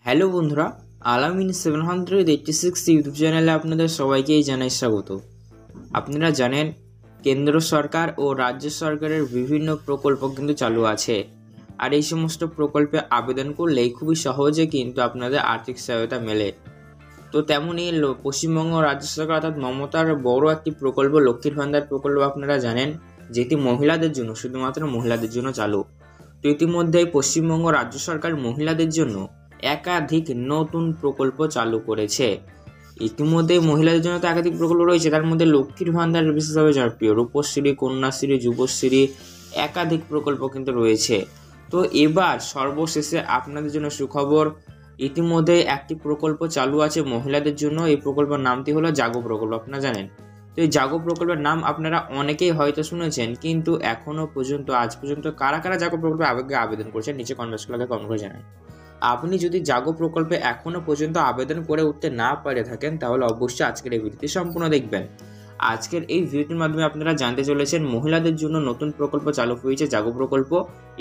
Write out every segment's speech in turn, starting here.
Hello বন্ধুরা, আলামিন 786 YouTube চ্যানেলে আপনাদের সবাইকেই জানাই স্বাগত। আপনারা জানেন কেন্দ্র সরকার ও রাজ্য সরকারের বিভিন্ন প্রকল্প কিন্তু চালু আছে, আর এই সমস্ত প্রকল্পে আবেদন করলেই খুবই সহজে কিন্তু আপনাদের আর্থিক সহায়তা মেলে। তো তেমনই পশ্চিমবঙ্গ রাজ্য সরকার অর্থাৎ মমতার বড় একটি প্রকল্প লক্ষ্মীর ভান্ডার প্রকল্প আপনারা জানেন, যেটি মহিলাদের জন্য, শুধুমাত্র মহিলাদের জন্য চালু। তো ইতিমধ্যেই পশ্চিমবঙ্গ রাজ্য সরকার মহিলাদের জন্য একাধিক নতুন প্রকল্প চালু করেছে। ইতিমধ্যে মহিলাদের জন্য তো একাধিক প্রকল্প রয়েছে, তার মধ্যে লক্ষ্মীর ভান্ডার বিশেষভাবে জনপ্রিয়, রূপশ্রী, কন্যাশ্রী, যুবশ্রী, একাধিক প্রকল্প কিন্তু রয়েছে। তো এবার সর্বশেষে আপনাদের জন্য সুখবর, ইতিমধ্যে একটি প্রকল্প চালু আছে মহিলাদের জন্য। এই প্রকল্পের নামটি হলো জাগো প্রকল্প, আপনারা জানেন। তো এই জাগো প্রকল্পের নাম আপনারা অনেকেই হয়তো শুনেছেন, কিন্তু এখনো পর্যন্ত আজ পর্যন্ত কারা কারা জাগো প্রকল্পে আবেদন করেছেন নিচে কমেন্ট বক্সে কমেন্ট করে জানান। আপনি যদি জাগো প্রকল্পে এখনো পর্যন্ত আবেদন করে উঠতে না পারে থাকেন, তাহলে অবশ্যই আজকের এই ভিডিওটি সম্পূর্ণ দেখবেন। আজকের এই ভিডিওটির মাধ্যমে আপনারা জানতে চলেছেন মহিলাদের জন্য নতুন প্রকল্প চালু হয়েছে, জাগো প্রকল্প।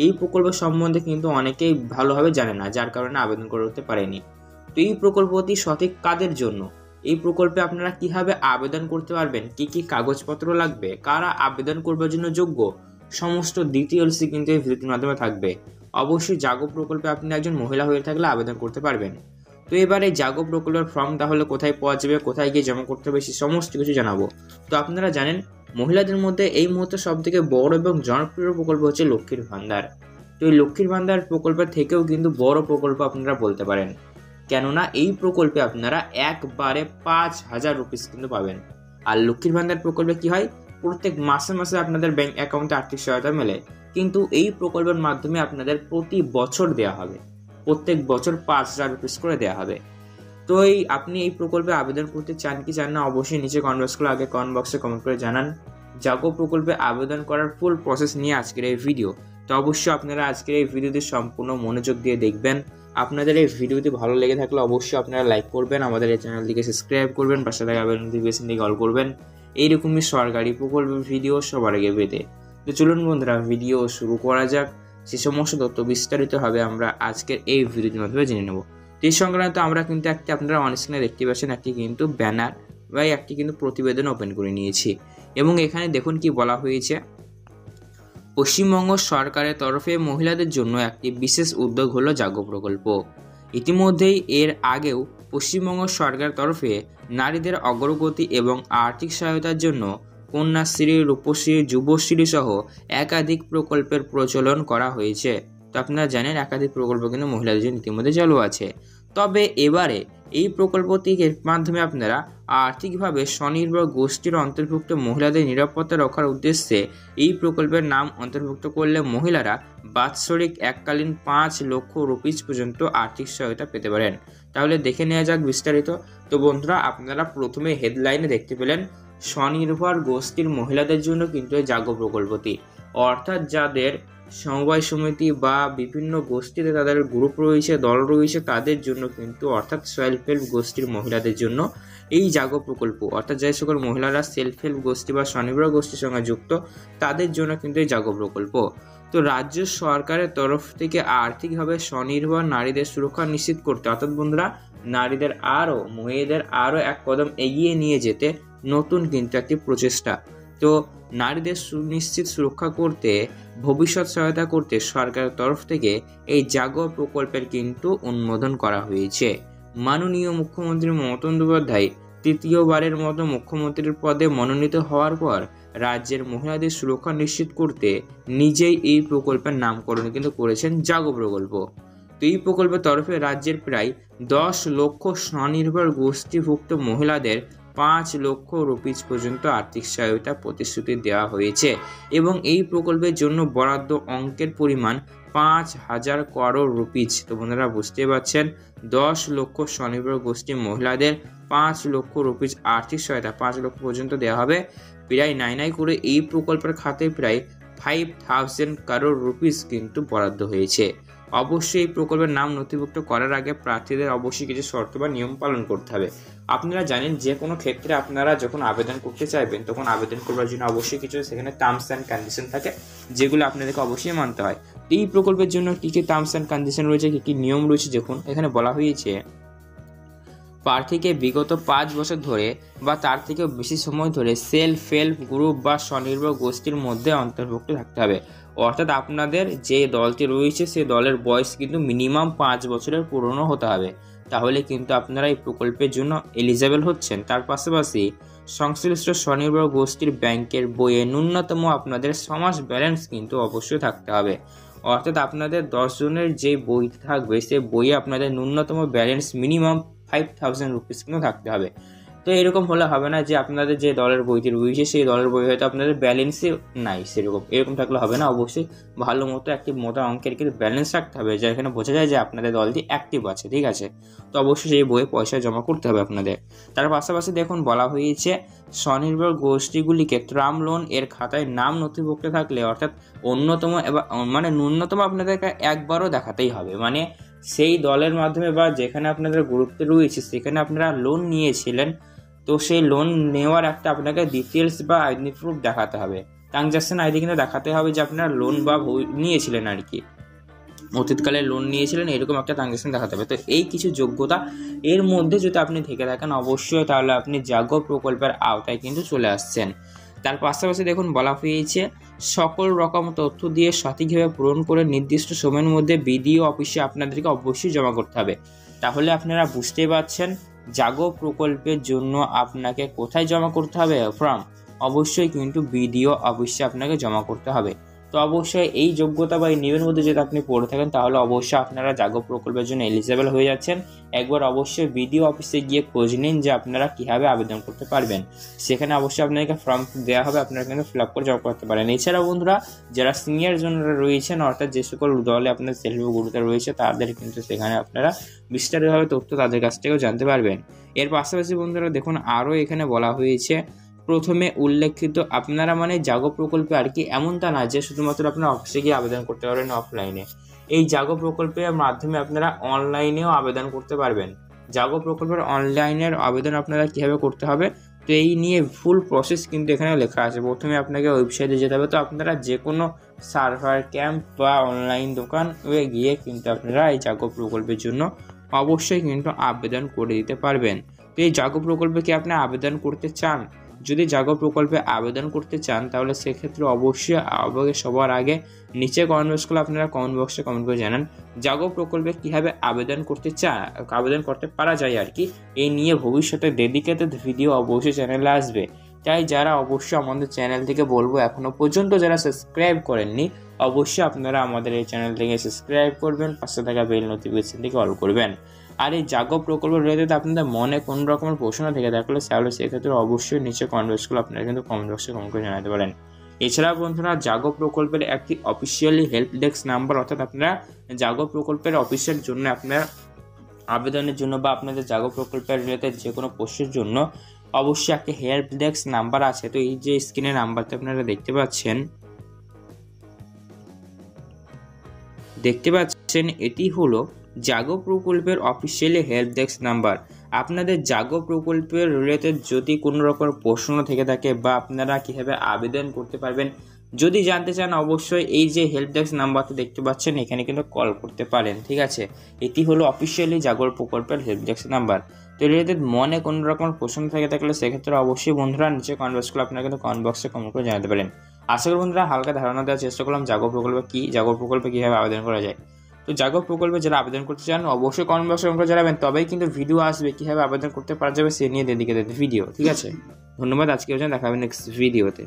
এই প্রকল্প সম্বন্ধে কিন্তু অনেকেই ভালোভাবে জানে না, যার কারণে আবেদন করে উঠতে পারেনি। তো এই প্রকল্পটি সঠিক কাদের জন্য, এই প্রকল্পে আপনারা কিভাবে আবেদন করতে পারবেন, কি কি কাগজপত্র লাগবে, কারা আবেদন করবার জন্য যোগ্য, সমস্ত ডিটেইলস কিন্তু এই ভিডিওটির মাধ্যমে থাকবে। অবশ্যই জাগো প্রকল্পে আপনি একজন মহিলা হয়ে থাকলে আবেদন করতে পারবেন। তো এবার এই জাগো প্রকল্পের ফর্ম তাহলে কোথায় পাওয়া যাবে, কোথায় গিয়ে জমা করতে হবে, সেই সমস্ত কিছু জানাবো। তো আপনারা জানেন মহিলাদের মধ্যে এই মুহূর্তে সব থেকে বড় এবং জনপ্রিয় প্রকল্প হচ্ছে লক্ষ্মীর ভান্ডার। তো এই লক্ষ্মীর ভান্ডার প্রকল্পের থেকেও কিন্তু বড় প্রকল্প আপনারা বলতে পারেন, কেননা এই প্রকল্পে আপনারা একবারে 5,000 রুপিস কিন্তু পাবেন। আর লক্ষ্মীর ভান্ডার প্রকল্পে কি হয়, প্রত্যেক মাসে মাসে আপনাদের ব্যাংক অ্যাকাউন্টে আর্থিক সহায়তা মেলে, কিন্তু এই প্রকল্পের মাধ্যমে আপনাদের প্রতি বছর দেওয়া হবে, প্রত্যেক বছর 5,000 রুপিস করে দেওয়া হবে। তো আপনি এই প্রকল্পে আবেদন করতে চান কি চান না, অবশ্যই নিচে কমেন্ট বক্সে কমেন্ট করে জানান। জাগো প্রকল্পে আবেদন করার ফুল প্রসেস নিয়ে আজকের এই ভিডিও। তো অবশ্যই আপনারা আজকের এই ভিডিওটি সম্পূর্ণ মনোযোগ দিয়ে দেখবেন। আপনাদের এই ভিডিওটি ভালো লেগে থাকলে অবশ্যই আপনারা লাইক করবেন, আমাদের এই চ্যানেলটিকে সাবস্ক্রাইব করবেন, পাশে থাকা বেল নোটিফিকেশন দিয়ে অল করবেন এইরকমই সরকারি প্রকল্পের ভিডিও সবার আগে পেতে। তো চলুন বন্ধুরা, ভিডিও শুরু করা যাক। সে সমস্ত তথ্য বিস্তারিতভাবে আমরা আজকের এই ভিডিওর মাধ্যমে জেনে নেব। এই সংক্রান্ত আমরা কিন্তু আপনারা অন স্ক্রিনে দেখতে পাচ্ছেন একটি কিন্তু ব্যানার বা একটি কিন্তু প্রতিবেদন ওপেন করে নিয়েছি, এবং এখানে দেখুন কি বলা হয়েছে। পশ্চিমবঙ্গ সরকারের তরফে মহিলাদের জন্য একটি বিশেষ উদ্যোগ হলো জাগো প্রকল্প। ইতিমধ্যেই এর আগেও পশ্চিমবঙ্গ সরকারের তরফে নারীদের অগ্রগতি এবং আর্থিক সহায়তার জন্য কন্যাশ্রী, রূপশ্রী, যুবশ্রী সহ একাধিক প্রকল্পের প্রচলন করা হয়েছে। তো আপনারা জানেন একাধিক প্রকল্প কিন্তু মহিলাদের জন্য ইতিমধ্যে চালু আছে। তবে এবারে এই প্রকল্পটির মাধ্যমে আপনারা আর্থিকভাবে স্বনির্ভর গোষ্ঠীর অন্তর্ভুক্ত মহিলাদের নিরাপত্তা রক্ষার উদ্দেশ্যে এই প্রকল্পের নাম অন্তর্ভুক্ত করলে মহিলারা বাৎসরিক এককালীন 5 লক্ষ রুপিস পর্যন্ত আর্থিক সহায়তা পেতে পারেন। তাহলে দেখে নেওয়া যাক বিস্তারিত। তো বন্ধুরা, আপনারা প্রথমে হেডলাইনে দেখতে পেলেন স্বনির্ভর গোষ্ঠীর মহিলাদের জন্য কিন্তু এই জাগো প্রকল্পটি, অর্থাৎ যাদের সমবায় সমিতি বা বিভিন্ন গোষ্ঠীতে তাদের গ্রুপ রয়েছে, দল রয়েছে, তাদের জন্য কিন্তু, অর্থাৎ সেলফ হেল্প গোষ্ঠীর মহিলাদের জন্য এই জাগো প্রকল্প, অর্থাৎ যে সকল মহিলারা সেলফ হেল্প গোষ্ঠী বা স্বনির্ভর গোষ্ঠীর সঙ্গে যুক্ত তাদের জন্য কিন্তু এই জাগো প্রকল্প। তো রাজ্য সরকারের তরফ থেকে আর্থিকভাবে স্বনির্ভর নারীদের সুরক্ষা নিশ্চিত করতে, অর্থাৎ বন্ধুরা নারীদের মহিলাদের আরও এক কদম এগিয়ে নিয়ে যেতে নতুন কিন্তু একটি প্রচেষ্টা। তো নারীদের সুনিশ্চিত সুরক্ষা করতে, ভবিষ্যৎ সহায়তা করতে সরকারের তরফ থেকে এই জাগো প্রকল্পের কিন্তু অনুমোদন করা হয়েছে। মাননীয় মুখ্যমন্ত্রী মমতা বন্দ্যোপাধ্যায় তৃতীয়বারের মতো মুখ্যমন্ত্রীর পদে মনোনীত হওয়ার পর রাজ্যের মহিলাদের সুরক্ষা নিশ্চিত করতে নিজেই এই প্রকল্পের নামকরণ কিন্তু করেছেন জাগো প্রকল্প। তো এই প্রকল্পের তরফে রাজ্যের প্রায় 10 লক্ষ স্বনির্ভর গোষ্ঠীভুক্ত মহিলাদের 5 লক্ষ রুপিস পর্যন্ত আর্থিক সহায়তা প্রতিশ্রুতি দেওয়া হয়েছে, এবং এই প্রকল্পের জন্য বরাদ্দ অঙ্কের পরিমাণ 5,000 করোড় রুপিস। তো বন্ধুরা বুঝতে পারছেন, 10 লক্ষ স্বনির্ভর গোষ্ঠীর মহিলাদের 5 লক্ষ রুপিস আর্থিক সহায়তা 5 লক্ষ পর্যন্ত দেওয়া হবে। প্রায় নাই করে এই প্রকল্পের খাতে প্রায় 5,000 করোড় রুপিস কিন্তু বরাদ্দ হয়েছে। অবশ্যই এই প্রকল্পের নাম নথিভুক্ত করার আগে প্রার্থীদের অবশ্যই কিছু শর্ত বা নিয়ম পালন করতে হবে। আপনারা জানেন যে কোনো ক্ষেত্রে আপনারা যখন আবেদন করতে চাইবেন তখন আবেদন করবার জন্য অবশ্যই কিছু সেখানে টার্মস অ্যান্ড কন্ডিশন থাকে, যেগুলো আপনাদেরকে অবশ্যই মানতে হয়। এই প্রকল্পের জন্য কী কী টার্মস অ্যান্ড কন্ডিশন রয়েছে, কী কী নিয়ম রয়েছে দেখুন। এখানে বলা হয়েছে প্রার্থীকে বিগত 5 বছর ধরে বা তার থেকেও বেশি সময় ধরে সেলফ হেল্প গ্রুপ বা স্বনির্ভর গোষ্ঠীর মধ্যে অন্তর্ভুক্ত থাকতে হবে। অর্থাৎ আপনাদের যে দলটি রয়েছে সেই দলের বয়স কিন্তু মিনিমাম 5 বছরের পুরনো হতে হবে, তাহলে কিন্তু আপনারা এই প্রকল্পের জন্য এলিজেবল হচ্ছেন। তার পাশাপাশি সংশ্লিষ্ট স্বনির্ভর গোষ্ঠীর ব্যাংকের বইয়ে ন্যূনতম আপনাদের 6 মাস ব্যালেন্স কিন্তু অবশ্যই থাকতে হবে। অর্থাৎ আপনাদের 10 জনের যে বই থাকবে সেই বইয়ে আপনাদের ন্যূনতম ব্যালেন্স মিনিমাম 5000 রুপিস কিন্তু থাকতে হবে। তো এরকম হলে হবে না যে আপনাদের যে দলের বইটি রয়েছে সেই দলের বই হয়তো আপনাদের ব্যালেন্সই নাই, এরকম থাকলে হবে না। অবশ্যই ভালো মতো একটি মোটা অঙ্কের কিন্তু ব্যালেন্স রাখতে হবে, যা এখানে বোঝা যায় যে আপনাদের দলটি অ্যাক্টিভ আছে, ঠিক আছে। তো অবশ্যই সেই বইয়ে পয়সা জমা করতে হবে আপনাদের। তার পাশাপাশি দেখুন বলা হয়েছে স্বনির্ভর গোষ্ঠীগুলিকে ট্রাম লোন এর খাতায় নাম নথিভুক্ত থাকলে, অর্থাৎ অন্যতম মানে ন্যূনতম আপনাদেরকে একবারও দেখাতেই হবে, মানে সেই দলের মাধ্যমে বা যেখানে আপনাদের গ্রুপে রয়েছে সেখানে আপনারা লোন নিয়েছিলেন, তো সেই লোন নেওয়ার একটা আপনাকে ডিটেলস বা আইডি প্রুফ দেখাতে হবে, ট্রানজাকশন আইডি কিন্তু দেখাতে হবে যে আপনারা লোন বা নিয়েছিলেন আর কি, অতীতকালে লোন নিয়েছিলেন এরকম একটা ট্রানজাকশন দেখাতে হবে। তো এই কিছু যোগ্যতা এর মধ্যে যদি আপনি থেকে থাকেন অবশ্যই তাহলে আপনি জাগো প্রকল্পের আওতায় কিন্তু চলে আসছেন। তার পাশাপাশি দেখুন বলা হয়েছে সকল রকম তথ্য দিয়ে সঠিকভাবে পূরণ করে নির্দিষ্ট সময়ের মধ্যে বিডিও অফিসে আপনাদেরকে অবশ্যই জমা করতে হবে। তাহলে আপনারা বুঝতেই পারছেন জাগো প্রকল্পের জন্য আপনাকে কোথায় জমা করতে হবে ফর্ম, অবশ্যই কিন্তু বিডিও অফিসে আপনাকে জমা করতে হবে। তো অবশ্যই এই যোগ্যতা বা এই নিয়মের মধ্যে যদি আপনি পড়ে থাকেন তাহলে অবশ্যই আপনারা জাগো প্রকল্পের জন্য এলিজেবল হয়ে যাচ্ছেন। একবার অবশ্যই বিডিও অফিসে গিয়ে খোঁজ নিন যে আপনারা কীভাবে আবেদন করতে পারবেন, সেখানে অবশ্যই আপনাদেরকে ফর্ম দেওয়া হবে, আপনারা কিন্তু ফিল আপ করে জমা করতে পারেন। এছাড়াও বন্ধুরা যারা সিনিয়র জনরা রয়েছেন, অর্থাৎ যে সকল দলে আপনার সেলফ গ্রুপে রয়েছে তাদের কিন্তু সেখানে আপনারা বিস্তারিতভাবে তথ্য তাদের কাছ থেকেও জানতে পারবেন। এর পাশাপাশি বন্ধুরা দেখুন আরও এখানে বলা হয়েছে প্রথমে উল্লেখিত আপনারা মানে জাগো প্রকল্পে আর কি এমনটা না যে শুধুমাত্র আপনারা অফিসে গিয়ে আবেদন করতে পারবেন অফলাইনে, এই জাগো প্রকল্পের মাধ্যমে আপনারা অনলাইনেও আবেদন করতে পারবেন। জাগো প্রকল্পের অনলাইনের আবেদন আপনারা কীভাবে করতে হবে তো এই নিয়ে ফুল প্রসেস কিন্তু এখানে লেখা আছে। প্রথমে আপনাকে ওয়েবসাইটে যেতে হবে, তো আপনারা যে কোনো সার্ভার ক্যাম্প বা অনলাইন দোকান গিয়ে কিন্তু আপনারা এই জাগো প্রকল্পের জন্য অবশ্যই কিন্তু আবেদন করে দিতে পারবেন। তো এই জাগো প্রকল্পে কি আপনি আবেদন করতে চান? যদি জাগো প্রকল্পে আবেদন করতে চান তাহলে সেক্ষেত্রে অবশ্যই সবার আগে নিচে কমেন্ট বক্সগুলো আপনারা কমেন্ট বক্সে কমেন্ট করে জানান জাগো প্রকল্পে কীভাবে আবেদন করতে পারা যায় আর কি। এই নিয়ে ভবিষ্যতে ডেডিকেটেড ভিডিও অবশ্যই চ্যানেলে আসবে, তাই যারা অবশ্যই আমাদের চ্যানেল থেকে বলবো এখনও পর্যন্ত যারা সাবস্ক্রাইব করেননি অবশ্যই আপনারা আমাদের এই চ্যানেল থেকে সাবস্ক্রাইব করবেন, পাশে থাকা বেল নোটিফিকেশন থেকে অল করবেন। আর এই জাগো প্রকল্প রিলেটেড আপনাদের মনে কোনো রকমের প্রশ্ন থেকে থাকলে তাহলে সেক্ষেত্রে অবশ্যই নিচে কমেন্ট বক্সগুলো আপনারা কিন্তু কমেন্ট বক্সে কমেন্ট করে জানাতে পারেন। এছাড়া বন্ধুরা জাগো প্রকল্পের একটি অফিসিয়ালি হেল্প ডেস্ক নাম্বার, অর্থাৎ আপনারা জাগো প্রকল্পের অফিসের জন্য আপনারা আবেদনের জন্য বা আপনাদের জাগো প্রকল্পের রিলেটেড যে কোনো প্রশ্নের জন্য অবশ্যই একটি হেল্প ডেস্ক নাম্বার আছে। তো এই যে স্ক্রিনে নাম্বারটা আপনারা দেখতে পাচ্ছেন এটি হলো জাগো প্রকল্পের অফিসিয়ালি হেল্প ডেস্ক নাম্বার। আপনাদের জাগো প্রকল্পের রিলেটেড যদি কোনো রকম প্রশ্ন থেকে থাকে বা আপনারা কীভাবে আবেদন করতে পারবেন যদি জানতে চান অবশ্যই এই যে হেল্প ডেস্ক নাম্বারটা দেখতে পাচ্ছেন এখানে কিন্তু কল করতে পারেন, ঠিক আছে। এটি হলো অফিসিয়ালি জাগো প্রকল্পের হেল্প ডেস্ক নাম্বার। তো রিলেটেড মনে কোনো রকম প্রশ্ন থেকে থাকলে সেক্ষেত্রে অবশ্যই বন্ধুরা নিচে কমেন্ট বক্সগুলো আপনারা কিন্তু কমেন্ট বক্সে কমেন্ট করে জানাতে পারেন। আশা করি বন্ধুরা হালকা ধারণা দেওয়ার চেষ্টা করলাম জাগো প্রকল্প কী, জাগো প্রকল্পে কীভাবে আবেদন করা যায়। তো জাগো প্রকল্পে যারা আবেদন করতে চান অবশ্যই কমেন্ট বক্সে কমেন্ট করে জানাবেন, তবেই কিন্তু ভিডিও আসবে কীভাবে আবেদন করতে পারা যাবে সে নিয়ে ডেডিকেটেড ভিডিও, ঠিক আছে। ধন্যবাদ, আজকে দেখা হবে নেক্সট ভিডিওতে।